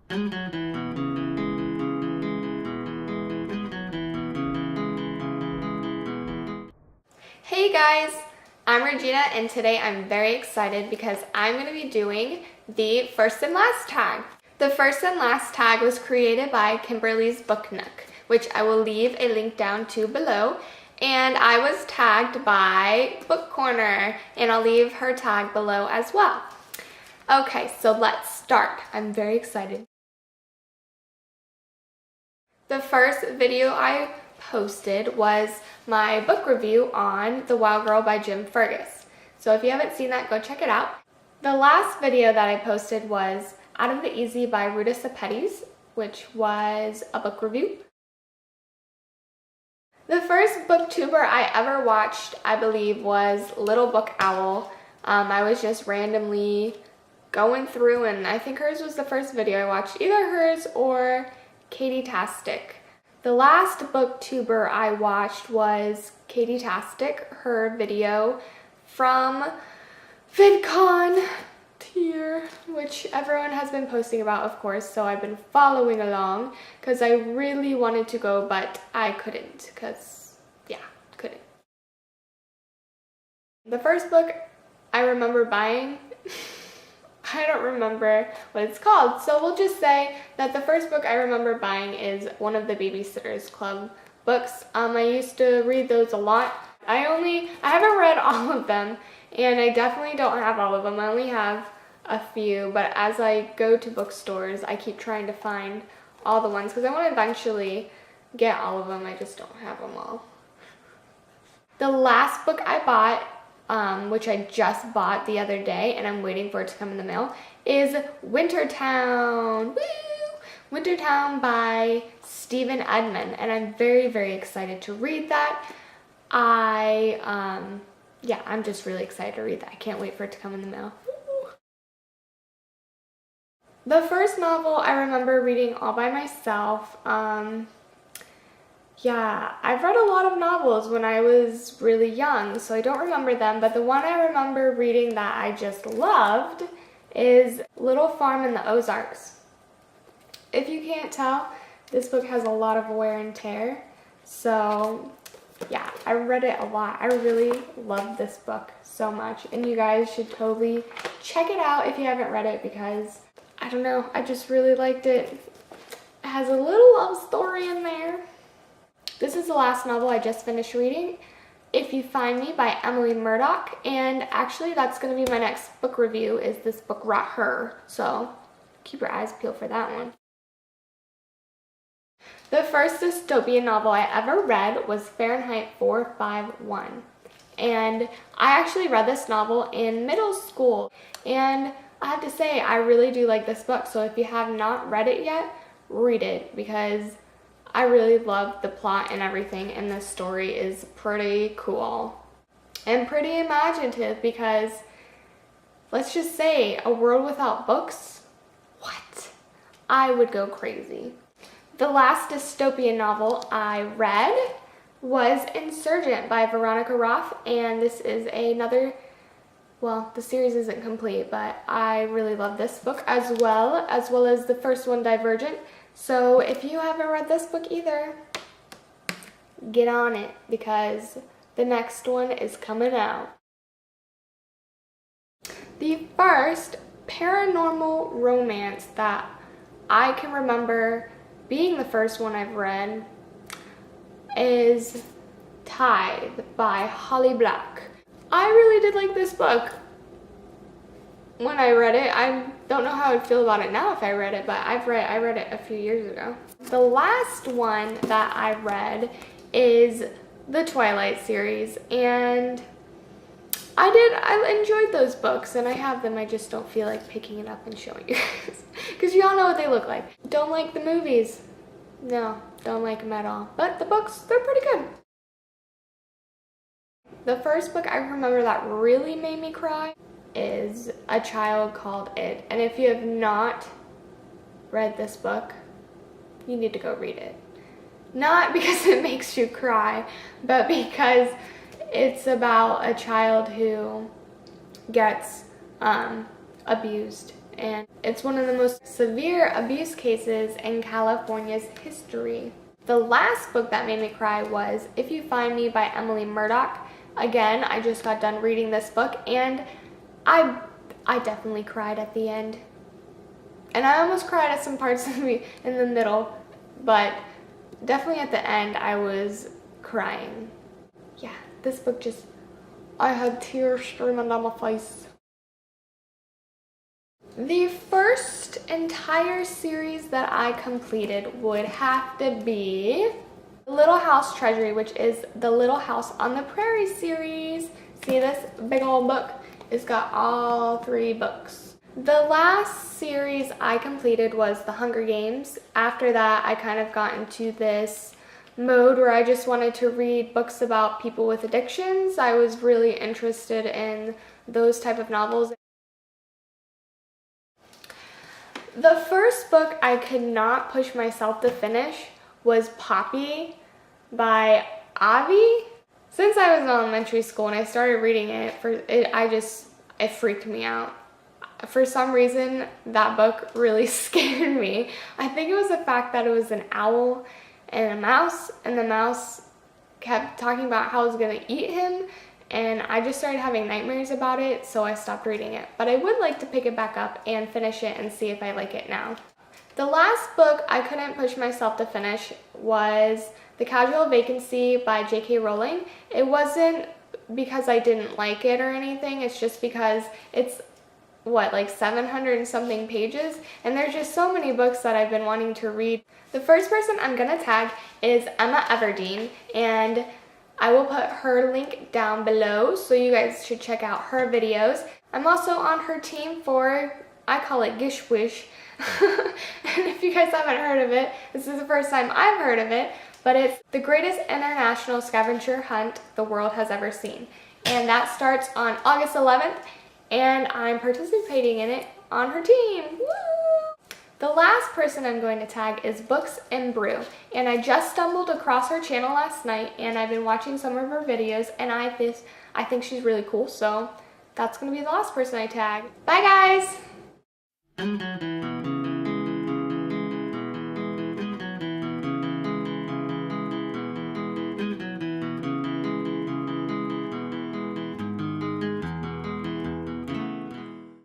Hey guys, I'm Regina and today I'm very excited because I'm going to be doing the first and last tag. The first and last tag was created by Kimberly's Book Nook, which I will leave a link down to below, and I was tagged by Book Corner and I'll leave her tag below as well. Okay, so let's start. I'm very excited. The first video I posted was my book review on The Wild Girl by Jim Fergus. So if you haven't seen that, go check it out. The last video that I posted was Out of the Easy by Ruta Sepetys, which was a book review. The first booktuber I ever watched, I believe, was Little Book Owl. I was just randomly going through, and I think hers was the first video I watched, either hers or Katie Tastic. The last booktuber I watched was Katie Tastic, her video from VidCon tier, which everyone has been posting about, of course, so I've been following along because I really wanted to go, but I couldn't because, yeah, couldn't. The first book I remember buying, I don't remember what it's called, so we'll just say that the first book I remember buying is one of the Babysitter's Club books. I used to read those a lot. I haven't read all of them, and I definitely don't have all of them. I only have a few, but as I go to bookstores, I keep trying to find all the ones because I want to eventually get all of them. I just don't have them all. The last book I bought, which I just bought the other day and I'm waiting for it to come in the mail, is Wintertown. Woo! Wintertown by Stephen Edmund, and I'm very, very excited to read that. Yeah, I'm just really excited to read that. I can't wait for it to come in the mail. Woo! The first novel I remember reading all by myself. Yeah, I've read a lot of novels when I was really young, so I don't remember them, but the one I remember reading that I just loved is Little Farm in the Ozarks. If you can't tell, this book has a lot of wear and tear, so yeah, I read it a lot. I really love this book so much, and you guys should totally check it out if you haven't read it because, I don't know, I just really liked it. It has a little love story in there. This is the last novel I just finished reading, If You Find Me by Emily Murdoch, and actually that's going to be my next book review, is this book Rot Her, so keep your eyes peeled for that one. The first dystopian novel I ever read was Fahrenheit 451, and I actually read this novel in middle school, and I have to say I really do like this book, so if you have not read it yet, read it because I really love the plot and everything, and this story is pretty cool and pretty imaginative because, let's just say, a world without books? What? I would go crazy. The last dystopian novel I read was Insurgent by Veronica Roth, and this is another, well, the series isn't complete, but I really love this book as well as the first one, Divergent. So if you haven't read this book either, get on it because the next one is coming out. The first paranormal romance that I can remember being the first one I've read is Tithe by Holly Black. I really did like this book when I read it. I don't know how I'd feel about it now if I read it, but I read it a few years ago. The last one that I read is the Twilight series, and I enjoyed those books, and I have them. I just don't feel like picking it up and showing you guys because you all know what they look like. Don't like the movies. No, don't like them at all. But the books, they're pretty good. The first book I remember that really made me cry is A Child Called It, and if you have not read this book, you need to go read it. Not because it makes you cry, but because it's about a child who gets abused and it's one of the most severe abuse cases in California's history. The last book that made me cry was If You Find Me by Emily Murdoch. Again, I just got done reading this book and I definitely cried at the end. And I almost cried at some parts of me in the middle, but definitely at the end I was crying. Yeah, this book just, I had tears streaming down my face. The first entire series that I completed would have to be Little House Treasury, which is the Little House on the Prairie series. See this big old book? It's got all 3 books. The last series I completed was The Hunger Games. After that, I kind of got into this mode where I just wanted to read books about people with addictions. I was really interested in those type of novels. The first book I could not push myself to finish was Poppy by Avi. Since I was in elementary school and I started reading it, it freaked me out. For some reason, that book really scared me. I think it was the fact that it was an owl and a mouse, and the mouse kept talking about how it was gonna eat him, and I just started having nightmares about it, so I stopped reading it. But I would like to pick it back up and finish it and see if I like it now. The last book I couldn't push myself to finish was The Casual Vacancy by J.K. Rowling. It wasn't because I didn't like it or anything, it's just because it's like 700 and something pages, and there's just so many books that I've been wanting to read. The first person I'm gonna tag is Emma Everdeen, and I will put her link down below, so you guys should check out her videos. I'm also on her team for, I call it Gish Wish, and if you guys haven't heard of it, this is the first time I've heard of it, but it's the greatest international scavenger hunt the world has ever seen. And that starts on August 11th, and I'm participating in it on her team. Woo! The last person I'm going to tag is Books and Brew, and I just stumbled across her channel last night, and I've been watching some of her videos, and I think she's really cool, so that's going to be the last person I tag. Bye guys!